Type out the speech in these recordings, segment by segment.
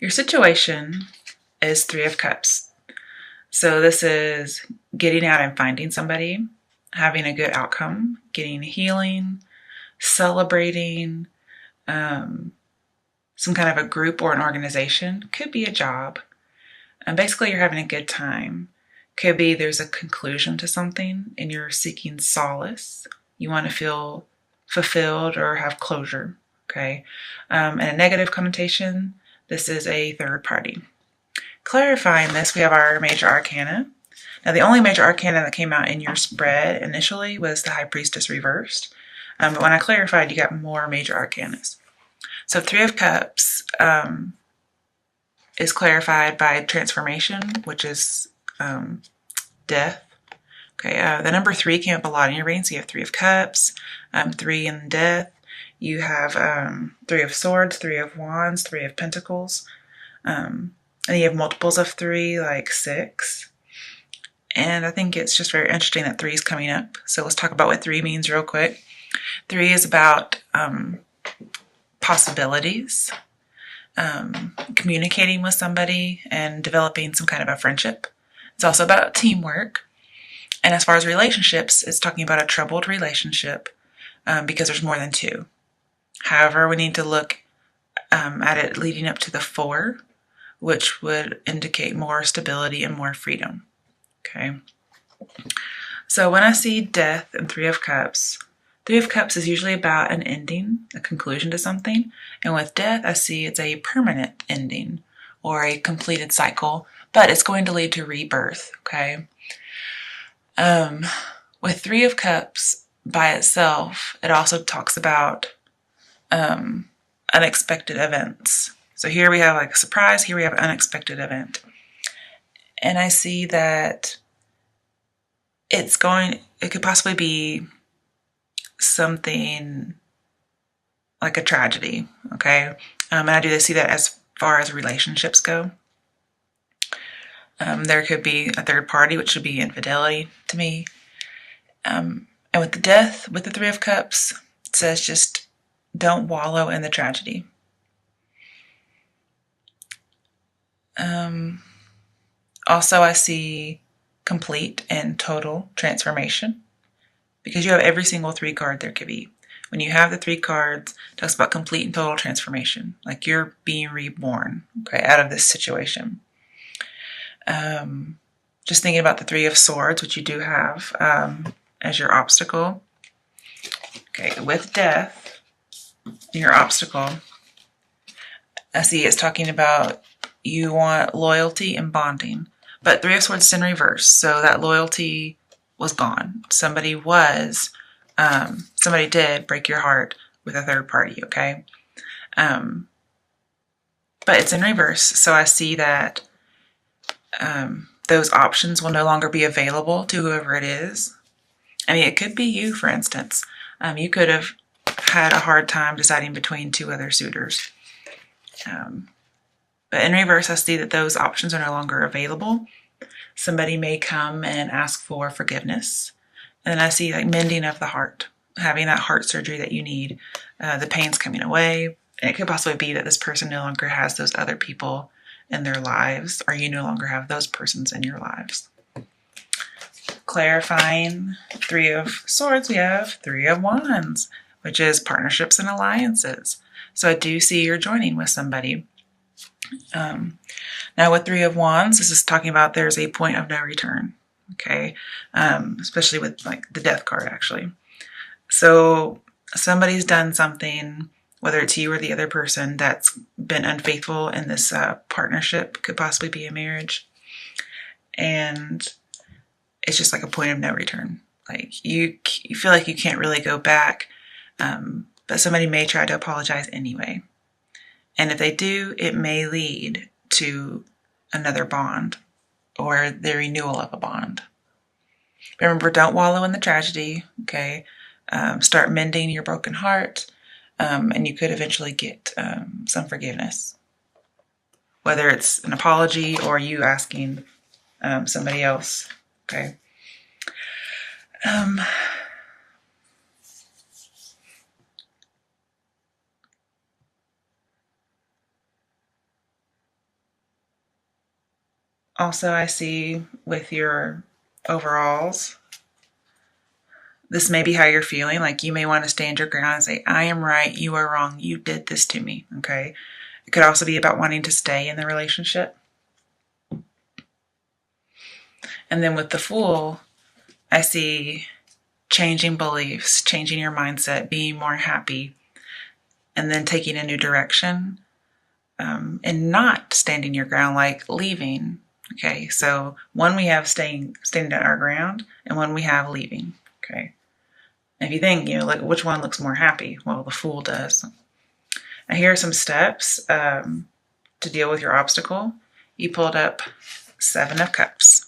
Your situation is Three of Cups. So this is getting out and finding somebody, having a good outcome, getting healing, celebrating, some kind of a group or an organization. Could be a job. And basically you're having a good time. Could be there's a conclusion to something and you're seeking solace. You want to feel fulfilled or have closure. Okay. And a negative connotation, this is a third party. Clarifying this, we have our major arcana. Now, the only major arcana that came out in your spread initially was the High Priestess reversed. But when I clarified, you got more major arcanas. So Three of Cups is clarified by transformation, which is death. Okay, the number 3 came up a lot in your reading. So you have Three of Cups, 3 in death. You have 3 of Swords, 3 of Wands, 3 of Pentacles. And you have multiples of 3, like 6. And I think it's just very interesting that 3 is coming up. So let's talk about what 3 means real quick. 3 is about possibilities, communicating with somebody and developing some kind of a friendship. It's also about teamwork. And as far as relationships, it's talking about a troubled relationship because there's more than 2. However, we need to look at it leading up to the 4, which would indicate more stability and more freedom. Okay. So when I see death and 3 of Cups, 3 of Cups is usually about an ending, a conclusion to something. And with death, I see it's a permanent ending or a completed cycle, but it's going to lead to rebirth. Okay. With 3 of Cups by itself, it also talks about unexpected events. So here we have like a surprise, here we have an unexpected event. And I see that it could possibly be something like a tragedy, okay? And I do see that as far as relationships go. There could be a third party, which would be infidelity to me. And with the death, with the 3 of Cups, it says just don't wallow in the tragedy. Also, I see complete and total transformation because you have every single 3 card there could be. When you have the 3 cards, it talks about complete and total transformation, like you're being reborn, okay, out of this situation. Just thinking about the 3 of Swords, which you do have as your obstacle. Okay, with death, your obstacle, I see it's talking about you want loyalty and bonding. But 3 of Swords is in reverse, so that loyalty was gone. Somebody did break your heart with a third party, okay? But it's in reverse, so I see that those options will no longer be available to whoever it is. I mean, it could be you, for instance. You could have had a hard time deciding between 2 other suitors. But in reverse, I see that those options are no longer available. Somebody may come and ask for forgiveness. And then I see like mending of the heart, having that heart surgery that you need. The pain's coming away. And it could possibly be that this person no longer has those other people in their lives, or you no longer have those persons in your lives. Clarifying 3 of Swords, we have 3 of Wands, which is partnerships and alliances. So I do see you're joining with somebody. Now with 3 of Wands, this is talking about there's a point of no return, okay? Especially with like the death card, actually. So somebody's done something, whether it's you or the other person, that's been unfaithful in this partnership, could possibly be a marriage. And it's just like a point of no return. Like you feel like you can't really go back, but somebody may try to apologize anyway. And if they do, it may lead to another bond or the renewal of a bond. Remember, don't wallow in the tragedy, okay? Start mending your broken heart, and you could eventually get some forgiveness. Whether it's an apology or you asking somebody else, okay? Also, I see with your overalls, this may be how you're feeling. Like you may want to stand your ground and say, I am right, you are wrong, you did this to me, okay? It could also be about wanting to stay in the relationship. And then with the Fool, I see changing beliefs, changing your mindset, being more happy, and then taking a new direction, and not standing your ground, like leaving. Okay, so one we have standing our ground, and one we have leaving. Okay, and if you think, like which one looks more happy? Well, the Fool does. Now here are some steps to deal with your obstacle. You pulled up Seven of Cups.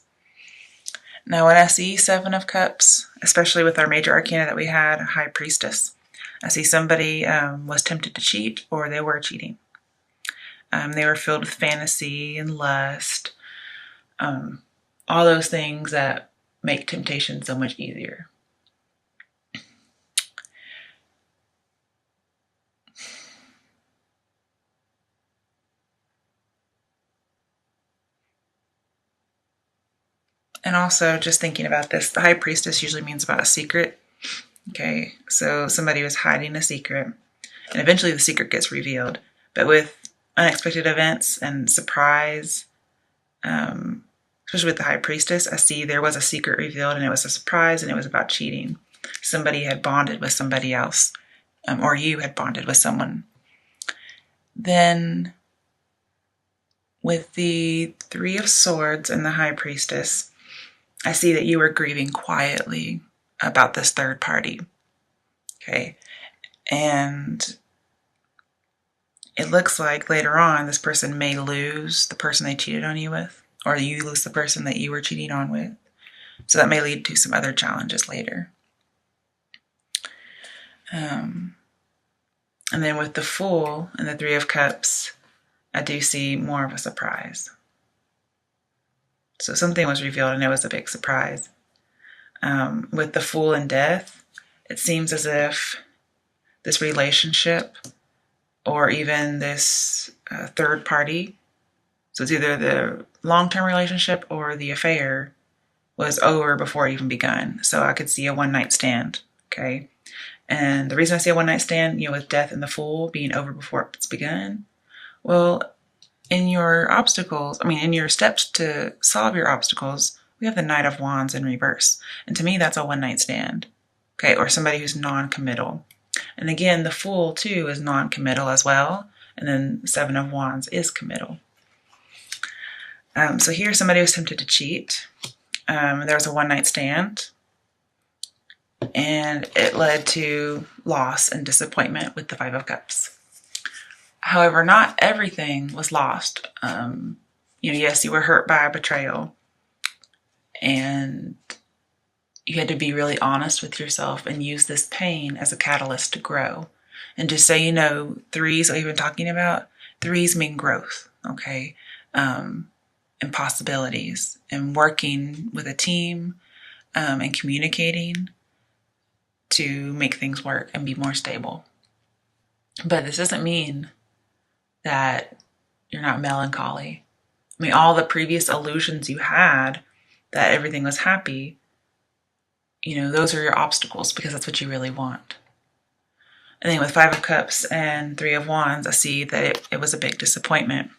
Now, when I see Seven of Cups, especially with our major arcana that we had, High Priestess, I see somebody was tempted to cheat, or they were cheating. They were filled with fantasy and lust, all those things that make temptation so much easier. And also, just thinking about this, the High Priestess usually means about a secret. Okay, so somebody was hiding a secret, and eventually the secret gets revealed. But with unexpected events and surprise, especially with the High Priestess, I see there was a secret revealed, and it was a surprise, and it was about cheating. Somebody had bonded with somebody else, or you had bonded with someone. Then, with the Three of Swords and the High Priestess, I see that you were grieving quietly about this third party. Okay. And it looks like later on this person may lose the person they cheated on you with, or you lose the person that you were cheating on with. So that may lead to some other challenges later. And then with the Fool and the Three of Cups, I do see more of a surprise. So something was revealed and it was a big surprise. With the Fool and Death, it seems as if this relationship or even this third party, so it's either the long-term relationship or the affair, was over before it even begun. So I could see a one-night stand, okay? And the reason I see a one-night stand, with Death and the Fool being over before it's begun, well, in your steps to solve your obstacles, we have the Knight of Wands in reverse. And to me, that's a one-night stand, okay? Or somebody who's non-committal. And again, the Fool, too, is non-committal as well. And then the Seven of Wands is committal. So here, somebody was tempted to cheat. There was a one-night stand. And it led to loss and disappointment with the Five of Cups. However, not everything was lost. Yes, you were hurt by a betrayal. And you had to be really honest with yourself and use this pain as a catalyst to grow. And just so threes, what we've been talking about, threes mean growth, okay? And possibilities, and working with a team, and communicating to make things work and be more stable. But this doesn't mean that you're not melancholy. All the previous illusions you had that everything was happy, those are your obstacles because that's what you really want. And then with Five of Cups and Three of Wands, I see that it was a big disappointment.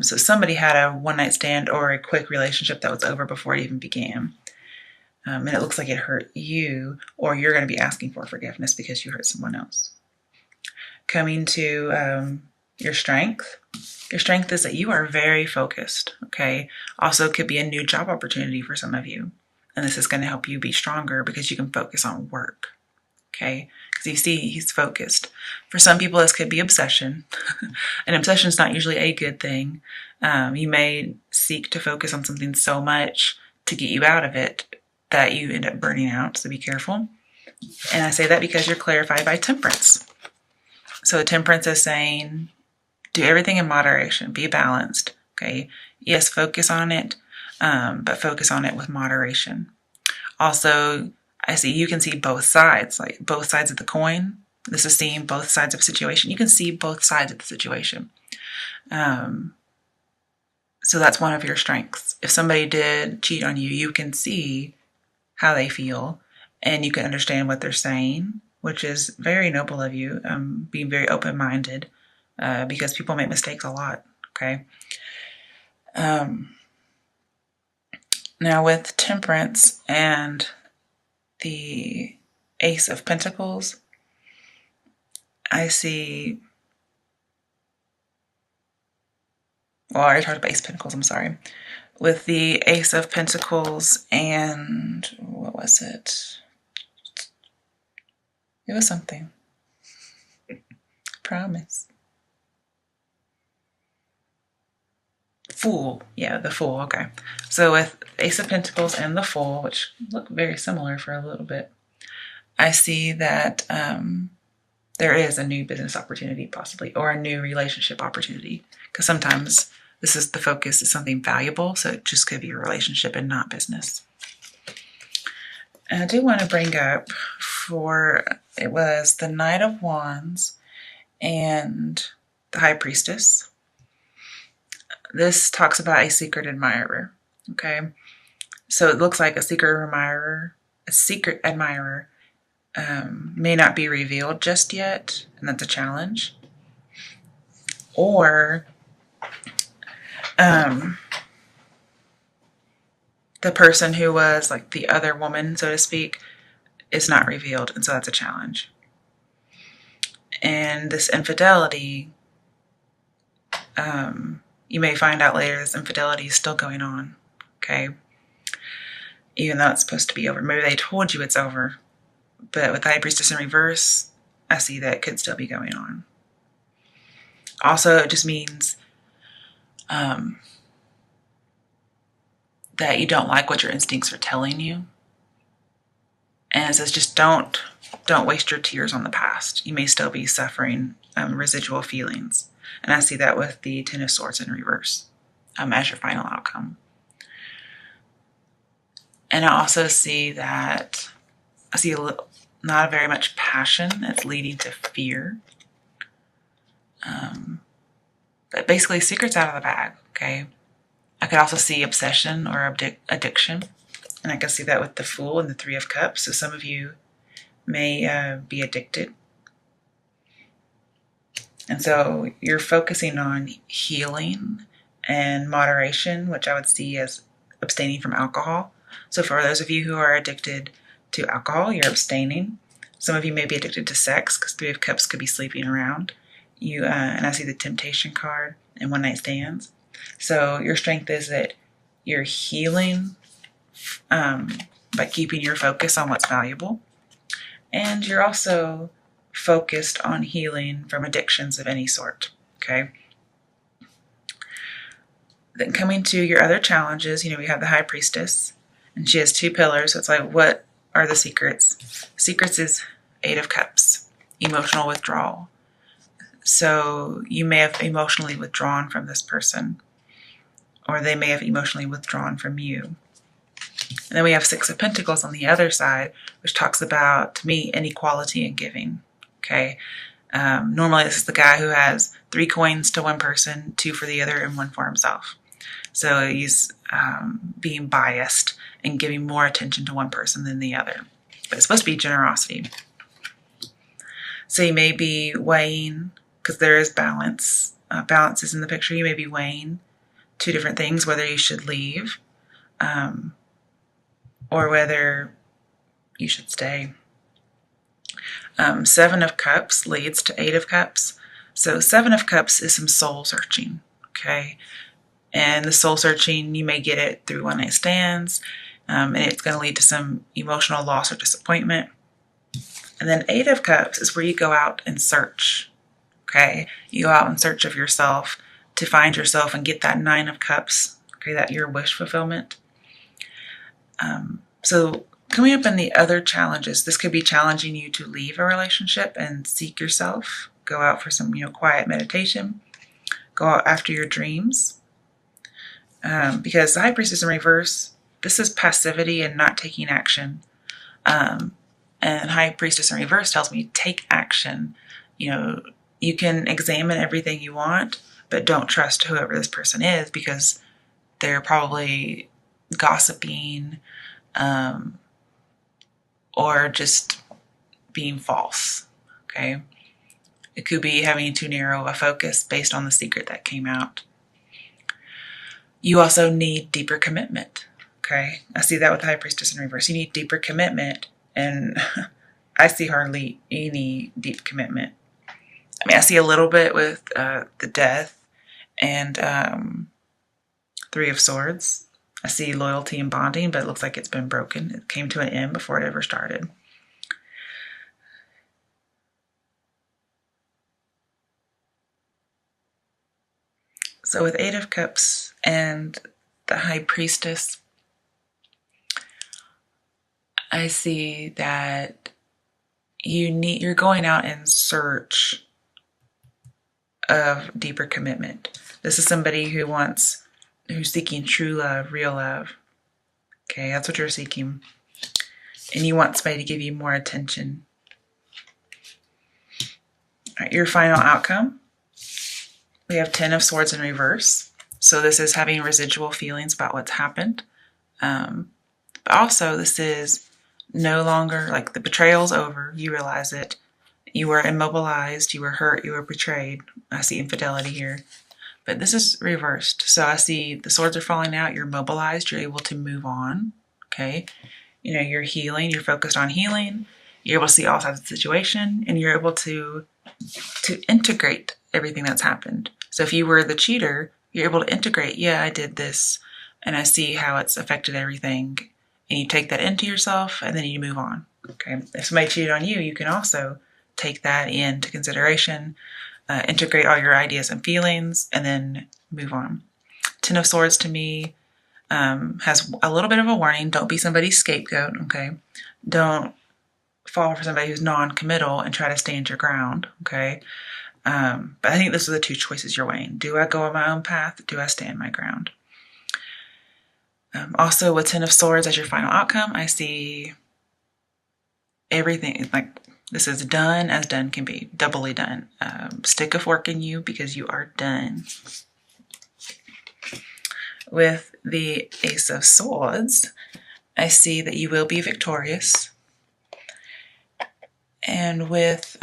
So somebody had a one-night stand or a quick relationship that was over before it even began. And it looks like it hurt you, or you're going to be asking for forgiveness because you hurt someone else. Coming to your strength. Your strength is that you are very focused, okay? Also, it could be a new job opportunity for some of you. And this is going to help you be stronger because you can focus on work, okay? Because you see, he's focused. For some people, this could be obsession. And obsession is not usually a good thing. You may seek to focus on something so much to get you out of it that you end up burning out, so be careful. And I say that because you're clarified by Temperance. So Temperance is saying, do everything in moderation, be balanced, okay? Yes, focus on it, but focus on it with moderation. Also, you can see both sides, like both sides of the coin. This is seeing both sides of a situation. You can see both sides of the situation. So that's one of your strengths. If somebody did cheat on you, you can see how they feel and you can understand what they're saying, which is very noble of you, being very open-minded, because people make mistakes a lot, okay? Now with Temperance and the Ace of Pentacles, I see, well, I already talked about Ace of Pentacles, I'm sorry. With the Ace of Pentacles and, what was it? It was something. Promise. Fool. Yeah, the Fool. Okay. So with Ace of Pentacles and the Fool, which look very similar for a little bit, I see that there is a new business opportunity possibly, or a new relationship opportunity. Because sometimes this is the focus is something valuable, so it just could be a relationship and not business. And I do want to bring up it was the Knight of Wands and the High Priestess. This talks about a secret admirer, okay? So it looks like a secret admirer may not be revealed just yet, and that's a challenge. Or the person who was like the other woman, so to speak, is not revealed, and so that's a challenge. And this infidelity, you may find out later this infidelity is still going on, okay? Even though it's supposed to be over. Maybe they told you it's over, but with the High Priestess in reverse, I see that it could still be going on. Also, it just means that you don't like what your instincts are telling you. And it says just don't waste your tears on the past. You may still be suffering residual feelings. And I see that with the Ten of Swords in reverse as your final outcome. And I also see that not very much passion that's leading to fear. But basically, secrets out of the bag, okay? I could also see obsession or addiction. And I can see that with the Fool and the Three of Cups. So some of you may be addicted. And so you're focusing on healing and moderation, which I would see as abstaining from alcohol. So for those of you who are addicted to alcohol, you're abstaining. Some of you may be addicted to sex, because Three of Cups could be sleeping around. And I see the Temptation card and one night stands. So your strength is that you're healing by keeping your focus on what's valuable. And you're also focused on healing from addictions of any sort, okay? Then coming to your other challenges, we have the High Priestess, and she has 2 pillars. So it's like, what are the secrets? Secrets is 8 of Cups, emotional withdrawal. So you may have emotionally withdrawn from this person, or they may have emotionally withdrawn from you. And then we have 6 of Pentacles on the other side, which talks about, to me, inequality in giving, okay? Normally this is the guy who has 3 coins to one person, 2 for the other, and 1 for himself. So he's being biased and giving more attention to one person than the other. But it's supposed to be generosity. So you may be weighing, because there is balance. Balance is in the picture. You may be weighing 2 different things, whether you should leave or whether you should stay. 7 of Cups leads to 8 of Cups. So 7 of Cups is some soul searching, okay? And the soul searching, you may get it through one night stands, and it's going to lead to some emotional loss or disappointment. And then 8 of Cups is where you go out and search, okay? You go out in search of yourself to find yourself and get that 9 of Cups, okay, that your wish fulfillment. So coming up in the other challenges, this could be challenging you to leave a relationship and seek yourself. Go out for some, quiet meditation. Go out after your dreams. Because the High Priestess in reverse, this is passivity and not taking action. And High Priestess in reverse tells me take action. You can examine everything you want, but don't trust whoever this person is, because they're probably gossiping, or just being false, okay? It could be having too narrow a focus based on the secret that came out. You also need deeper commitment, okay? I see that with the High Priestess in reverse. You need deeper commitment, and I see hardly any deep commitment. I mean, I see a little bit with the Death and Three of Swords. I see loyalty and bonding, but it looks like it's been broken. It came to an end before it ever started. So with Eight of Cups and the High Priestess, I see that you're going out in search of deeper commitment. This is somebody who's seeking true love, real love. Okay, that's what you're seeking. And you want somebody to give you more attention. All right, your final outcome. We have 10 of Swords in reverse. So this is having residual feelings about what's happened. But also this is no longer, like, the betrayal's over. You realize it. You were immobilized. You were hurt. You were betrayed. I see infidelity here. But this is reversed. So I see the swords are falling out. You're mobilized. You're able to move on. Okay. You know, you're healing. You're focused on healing. You're able to see all sides of the situation. And you're able to integrate everything that's happened. So if you were the cheater, you're able to integrate, yeah, I did this, and I see how it's affected everything. And you take that into yourself, and then you move on. Okay. If somebody cheated on you, you can also take that into consideration, integrate all your ideas and feelings, and then move on. 10 of Swords to me has a little bit of a warning. Don't be somebody's scapegoat, okay? Don't fall for somebody who's non-committal and try to stand your ground, okay? But I think those are the two choices you're weighing. Do I go on my own path? Do I stand my ground? Also, with 10 of Swords as your final outcome, I see everything, like, this is done as done can be, doubly done. Stick of work in you because you are done. With the Ace of Swords, I see that you will be victorious. And with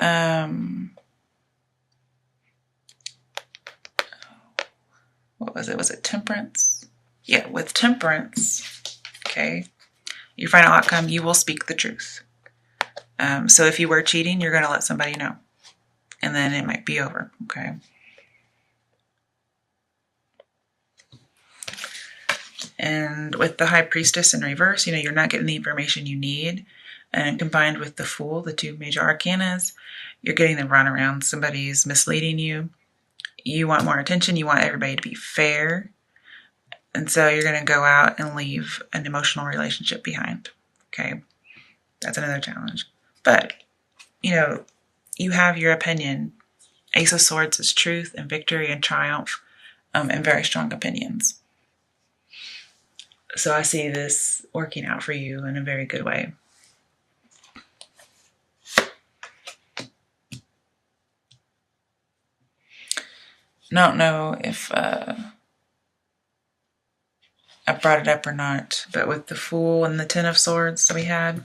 what was it? Was it Temperance? Yeah, with Temperance, okay, your final outcome, you will speak the truth. So if you were cheating, you're going to let somebody know. And then it might be over, okay? And with the High Priestess in reverse, you know, you're not getting the information you need. And combined with the Fool, the two major arcanas, you're getting the runaround. Somebody's misleading you. You want more attention. You want everybody to be fair. And so you're going to go out and leave an emotional relationship behind, okay? That's another challenge. But, you know, you have your opinion. Ace of Swords is truth and victory and triumph, and very strong opinions. So I see this working out for you in a very good way. I don't know if I brought it up or not, but with the Fool and the 10 of Swords that we had,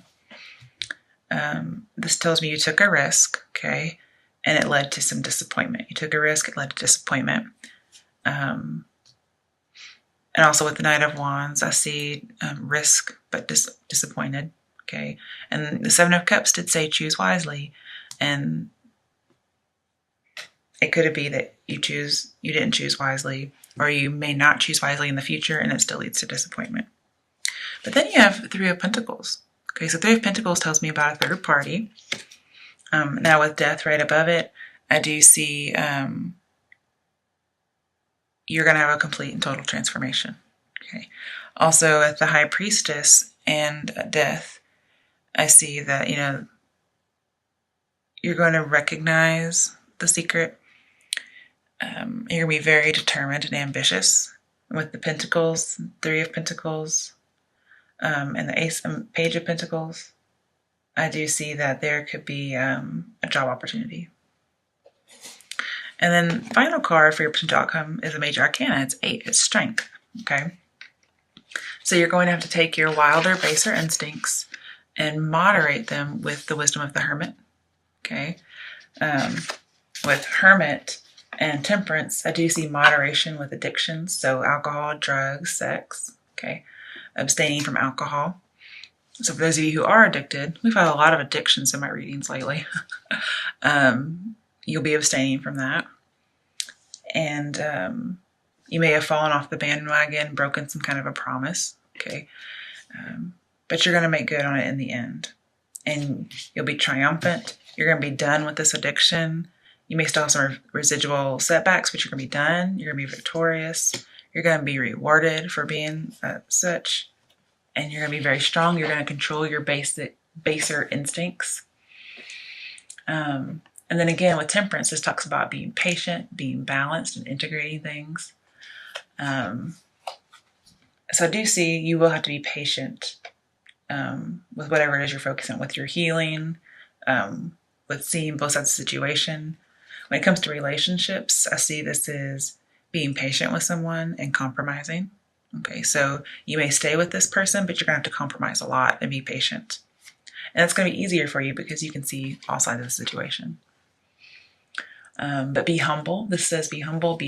this tells me you took a risk, okay, and it led to some disappointment. You took a risk, it led to disappointment. And also with the Knight of Wands, I see risk, but disappointed, okay. And the Seven of Cups did say choose wisely, and it could be that you didn't choose wisely, or you may not choose wisely in the future, and it still leads to disappointment. But then you have Three of Pentacles. Okay, so Three of Pentacles tells me about a third party. Now with Death right above it, I do see you're going to have a complete and total transformation. Okay. Also at the High Priestess and Death, I see that, you know, you're going to recognize the secret. You're going to be very determined and ambitious. With the Pentacles, Three of Pentacles, and the Ace and Page of Pentacles, I do see that there could be a job opportunity. And then final card for your potential outcome is a major arcana. It's 8. It's strength. Okay. So you're going to have to take your wilder, baser instincts and moderate them with the wisdom of the hermit. Okay. With hermit and temperance, I do see moderation with addictions. So alcohol, drugs, sex. Okay. Abstaining from alcohol. So for those of you who are addicted, we've had a lot of addictions in my readings lately. You'll be abstaining from that. And you may have fallen off the bandwagon, broken some kind of a promise. Okay. But you're going to make good on it in the end. And you'll be triumphant. You're going to be done with this addiction. You may still have some residual setbacks, but you're going to be done. You're going to be victorious. You're going to be rewarded for being such. And you're going to be very strong. You're going to control your baser instincts. And then again, with temperance, this talks about being patient, being balanced, and integrating things. So I do see you will have to be patient with whatever it is you're focusing on, with your healing, with seeing both sides of the situation. When it comes to relationships, I see this as being patient with someone and compromising. Okay, so you may stay with this person, but you're going to have to compromise a lot and be patient. And it's going to be easier for you because you can see all sides of the situation. But be humble. This says be humble,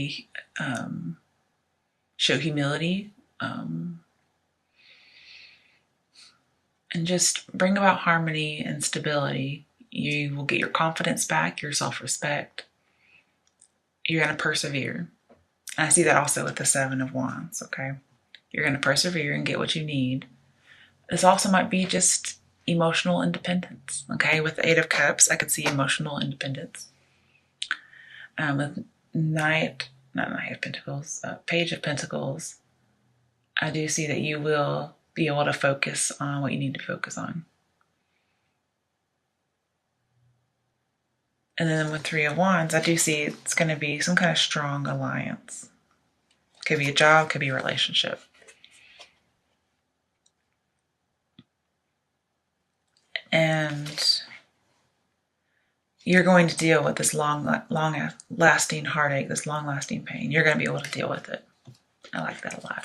show humility, and just bring about harmony and stability. You will get your confidence back, your self-respect. You're going to persevere. And I see that also with the Seven of Wands, okay? You're going to persevere and get what you need. This also might be just emotional independence, okay? With the Eight of Cups, I could see emotional independence. With Page of Pentacles, I do see that you will be able to focus on what you need to focus on. And then with Three of Wands, I do see it's going to be some kind of strong alliance. Could be a job, could be a relationship. And you're going to deal with this long-lasting heartache, this long-lasting pain. You're going to be able to deal with it. I like that a lot.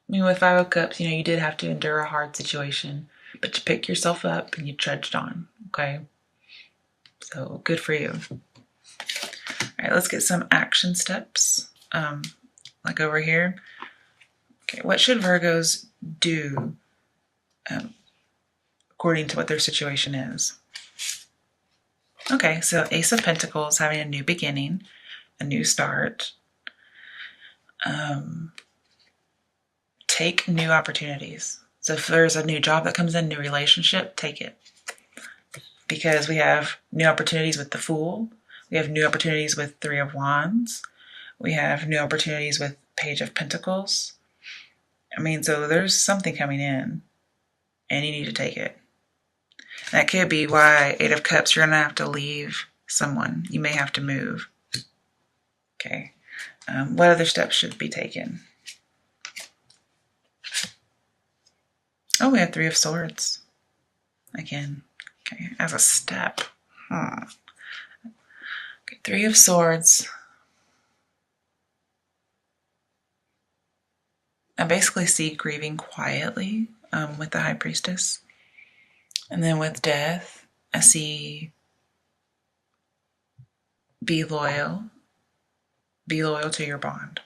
With Five of Cups, you did have to endure a hard situation, but you picked yourself up and you trudged on, okay? So good for you. All right, let's get some action steps, like over here. Okay, what should Virgos do according to what their situation is? Okay, so Ace of Pentacles, having a new beginning, a new start. Take new opportunities. So if there's a new job that comes in, new relationship, take it. Because we have new opportunities with the Fool. We have new opportunities with Three of Wands. We have new opportunities with Page of Pentacles. So there's something coming in, and you need to take it. That could be why Eight of Cups, you're going to have to leave someone. You may have to move. Okay. What other steps should be taken? Oh, we have Three of Swords. Again. Okay, as a step. Okay, Three of Swords. I basically see grieving quietly with the High Priestess. And then with Death, I see be loyal. Be loyal to your bond.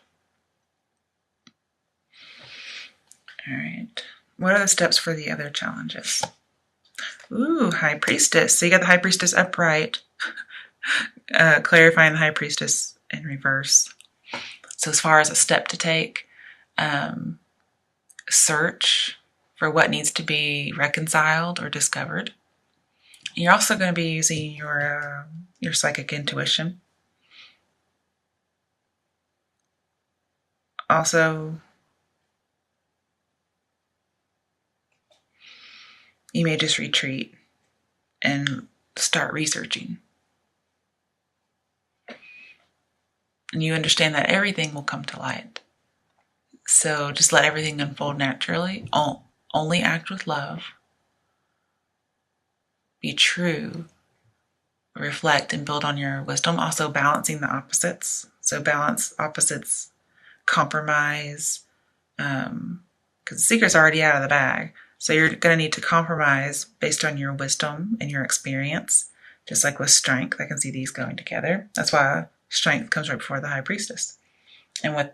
All right. What are the steps for the other challenges? Ooh, High Priestess. So you got the High Priestess upright. Clarifying the High Priestess in reverse. So as far as a step to take, search for what needs to be reconciled or discovered. You're also going to be using your psychic intuition. Also, you may just retreat and start researching. And you understand that everything will come to light. So just let everything unfold naturally. Only act with love. Be true. reflect and build on your wisdom. Also balancing the opposites. So balance opposites, compromise, because the secret's already out of the bag. So you're going to need to compromise based on your wisdom and your experience. Just like with strength, I can see these going together. That's why strength comes right before the high priestess. And with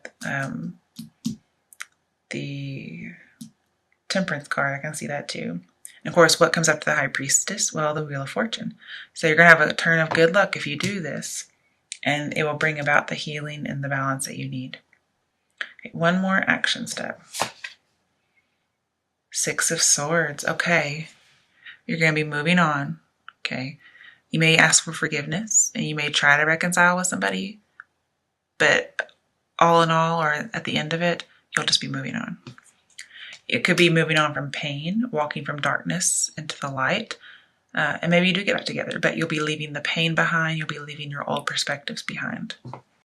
the temperance card, I can see that too. And of course, what comes after the high priestess? Well, the wheel of fortune. So you're going to have a turn of good luck if you do this. And it will bring about the healing and the balance that you need. Okay, one more action step. 6 of Swords. Okay. You're going to be moving on. Okay. You may ask for forgiveness and you may try to reconcile with somebody, but all in all, or at the end of it, you'll just be moving on. It could be moving on from pain, walking from darkness into the light, and maybe you do get back together, but you'll be leaving the pain behind. You'll be leaving your old perspectives behind.